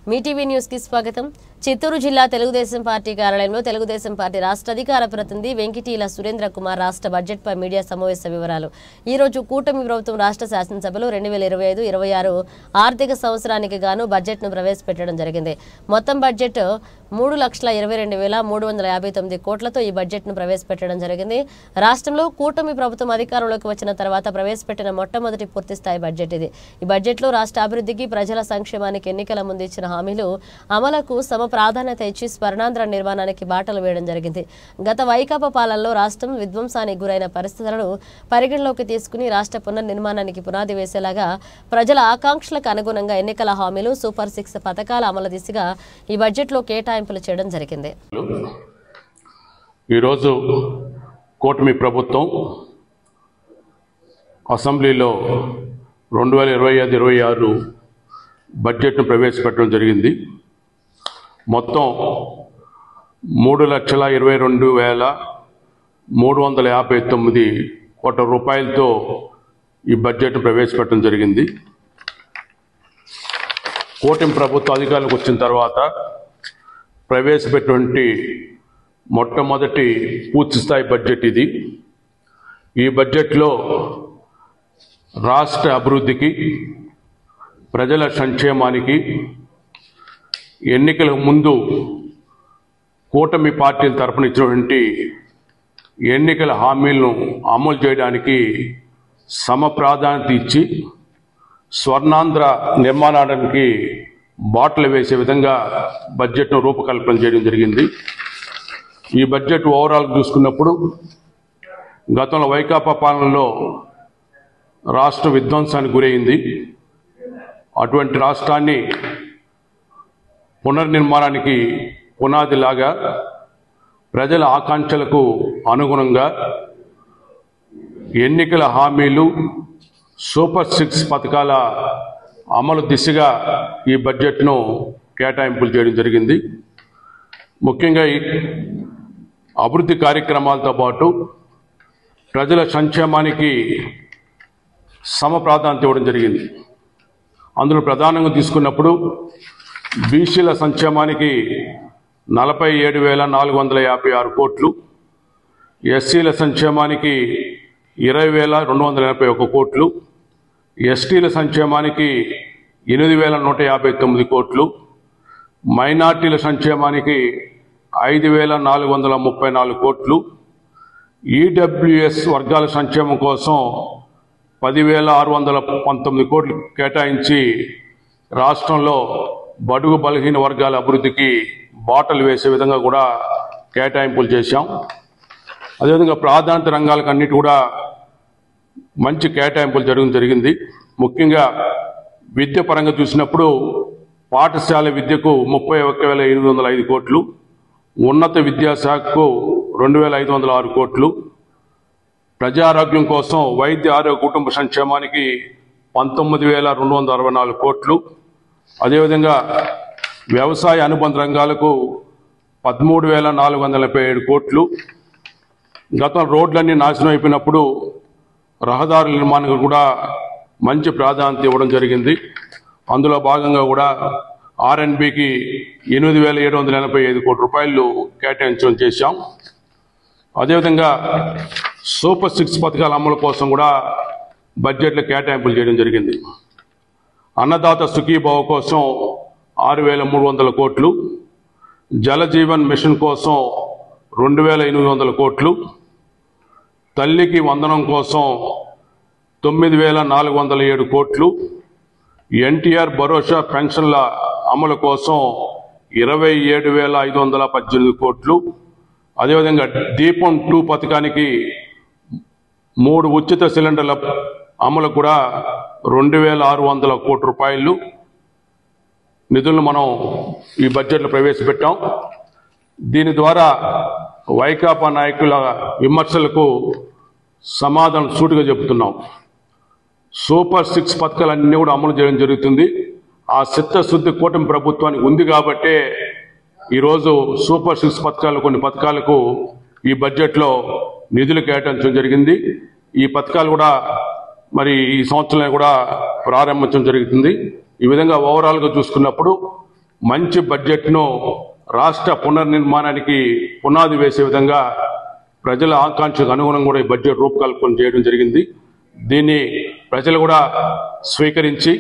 మీ TV news కి స్వాగతం. చిత్తూరు జిల్లా తెలుగుదేశం పార్టీ కార్యాలయంలో తెలుగుదేశం పార్టీ రాష్ట్ర అధికార ప్రతినిధి వెంకటీల సురేంద్ర కుమార్ రాష్ట్ర బడ్జెట్ పై మీడియా సమావేశ వివరాలు. ఈ రోజు కూటమి ప్రభుత్వం రాష్ట్ర శాసనసభలో 2025-26 ఆర్థిక సంవత్సరానికి గాను బడ్జెట్ ను ప్రవేశపెట్టడం జరిగింది. మొత్తం బడ్జెట్ 3,22,359 కోట్లతో ఈ బడ్జెట్ ను ప్రవేశపెట్టడం జరిగింది. రాష్ట్రంలో కూటమి ప్రభుత్వం అధికారంలోకి వచ్చిన తర్వాత ప్రవేశపెట్టిన మొట్టమొదటి పూర్తిస్థాయి బడ్జెట్ ఇది. ఈ బడ్జెట్ లో రాష్ట్ర అభివృద్ధికి, ప్రజల సంక్షేమానికి ఎన్నికల ముందు ఇచ్చిన హామీలు అమలుకు సమ ప్రాధాన్యత ఇచ్చి స్వర్ణాంధ్ర నిర్మాణానికి బాటలు వేయడం జరిగింది. గత వైకాపా పాలనలో రాష్ట్రం విధ్వంసానికి గురైన పరిస్థితులను పరిగణలోకి తీసుకుని రాష్ట్ర పునర్నిర్మాణానికి పునాది వేసేలాగా ప్రజల ఆకాంక్షలకు అనుగుణంగా ఎన్నికల హామీలు, సూపర్ 6 పథకాల అమలు దిశగా ఈ బడ్జెట్ లో కేటాయింపులు చేయడం జరిగింది. ఈరోజు కూటమి ప్రభుత్వం అసెంబ్లీలో 2025-26 బడ్జెట్ను ప్రవేశపెట్టడం జరిగింది. మొత్తం 3,22,359 కోట్ల రూపాయలతో ఈ బడ్జెట్ను ప్రవేశపెట్టడం జరిగింది. కూటమి ప్రభుత్వ అధికారులకు వచ్చిన తర్వాత ప్రవేశపెట్టినటువంటి మొట్టమొదటి పూర్తిస్థాయి బడ్జెట్ ఇది. ఈ బడ్జెట్లో రాష్ట్ర అభివృద్ధికి, ప్రజల సంక్షేమానికి, ఎన్నికల ముందు కూటమి పార్టీల తరఫున ఇచ్చినటువంటి ఎన్నికల హామీలను అమలు చేయడానికి సమ ప్రాధాన్యత ఇచ్చి స్వర్ణాంధ్ర నిర్మాణానికి బాటలు వేసే విధంగా బడ్జెట్ను రూపకల్పన చేయడం జరిగింది. ఈ బడ్జెట్ ఓవరాల్ చూసుకున్నప్పుడు గతంలో వైకాపా పాలనలో రాష్ట్ర విధ్వంసానికి గురైంది. అటువంటి రాష్ట్రాన్ని పునర్నిర్మాణానికి పునాదిలాగా ప్రజల ఆకాంక్షలకు అనుగుణంగా ఎన్నికల హామీలు, సూపర్ 6 పథకాల అమలు దిశగా ఈ బడ్జెట్ను కేటాయింపులు చేయడం జరిగింది. ముఖ్యంగా ఈ అభివృద్ధి కార్యక్రమాలతో పాటు ప్రజల సంక్షేమానికి సమ ప్రాధాన్యత ఇవ్వడం జరిగింది. అందులో ప్రధానంగా తీసుకున్నప్పుడు బీసీల సంక్షేమానికి 47,456 కోట్లు, ఎస్సీల సంక్షేమానికి 20,281 కోట్లు, ఎస్టీల సంక్షేమానికి 8,159 కోట్లు, మైనార్టీల సంక్షేమానికి 5,434 కోట్లు, ఈడబ్ల్యూఎస్ వర్గాల సంక్షేమం కోసం 10,619 కోట్లు కేటాయించి రాష్ట్రంలో బడుగు బలహీన వర్గాల అభివృద్ధికి బాటలు వేసే విధంగా కూడా కేటాయింపులు చేశాం. అదేవిధంగా ప్రాధాన్యత రంగాలకు అన్నిటి కూడా మంచి కేటాయింపులు జరిగింది. ముఖ్యంగా విద్య పరంగా చూసినప్పుడు పాఠశాల విద్యకు 31,805 కోట్లు, ఉన్నత విద్యాశాఖకు 2,506 కోట్లు, ప్రజారోగ్యం కోసం వైద్య ఆరోగ్య కుటుంబ సంక్షేమానికి 19,264 కోట్లు, అదేవిధంగా వ్యవసాయ అనుబంధ రంగాలకు 13,447 కోట్లు. గతం రోడ్లన్నీ నాశనం అయిపోయినప్పుడు రహదారుల నిర్మాణానికి కూడా మంచి ప్రాధాన్యత ఇవ్వడం జరిగింది. అందులో భాగంగా కూడా R&Bకి 8,785 కోట్ల రూపాయలు కేటాయించడం చేశాం. అదేవిధంగా సూపర్ 6 పథకాల అమలు కోసం కూడా బడ్జెట్లో కేటాయింపులు చేయడం జరిగింది. అన్నదాత సుఖీభావ కోసం 6,300 కోట్లు, జల జీవన్ మిషన్ కోసం 2,800 కోట్లు, తల్లికి వందనం కోసం 9,407 కోట్లు, ఎన్టీఆర్ భరోసా పెన్షన్ల అమలు కోసం 27,518 కోట్లు, అదేవిధంగా దీపం 2 పథకానికి 3 ఉచిత సిలిండర్ల అమలు కూడా 2,600 కోట్ల రూపాయలు నిధులను మనం ఈ బడ్జెట్లో ప్రవేశపెట్టాం. దీని ద్వారా వైకాపా నాయకుల విమర్శలకు సమాధానం సూటిగా చెబుతున్నాం. సూపర్ 6 పథకాలన్నీ కూడా అమలు చేయడం జరుగుతుంది. ఆ చిత్తశుద్ధి కూటమి ప్రభుత్వానికి ఉంది కాబట్టే ఈరోజు సూపర్ 6 పథకాలు, కొన్ని పథకాలకు ఈ బడ్జెట్లో నిధులు కేటాయించడం జరిగింది. ఈ పథకాలు కూడా మరి ఈ సంవత్సరం కూడా ప్రారంభించడం జరుగుతుంది. ఈ విధంగా ఓవరాల్గా చూసుకున్నప్పుడు మంచి బడ్జెట్ను రాష్ట్ర పునర్నిర్మాణానికి పునాది వేసే విధంగా ప్రజల ఆకాంక్షకు అనుగుణంగా కూడా ఈ బడ్జెట్ రూపకల్పన చేయడం జరిగింది. దీన్ని ప్రజలు కూడా స్వీకరించి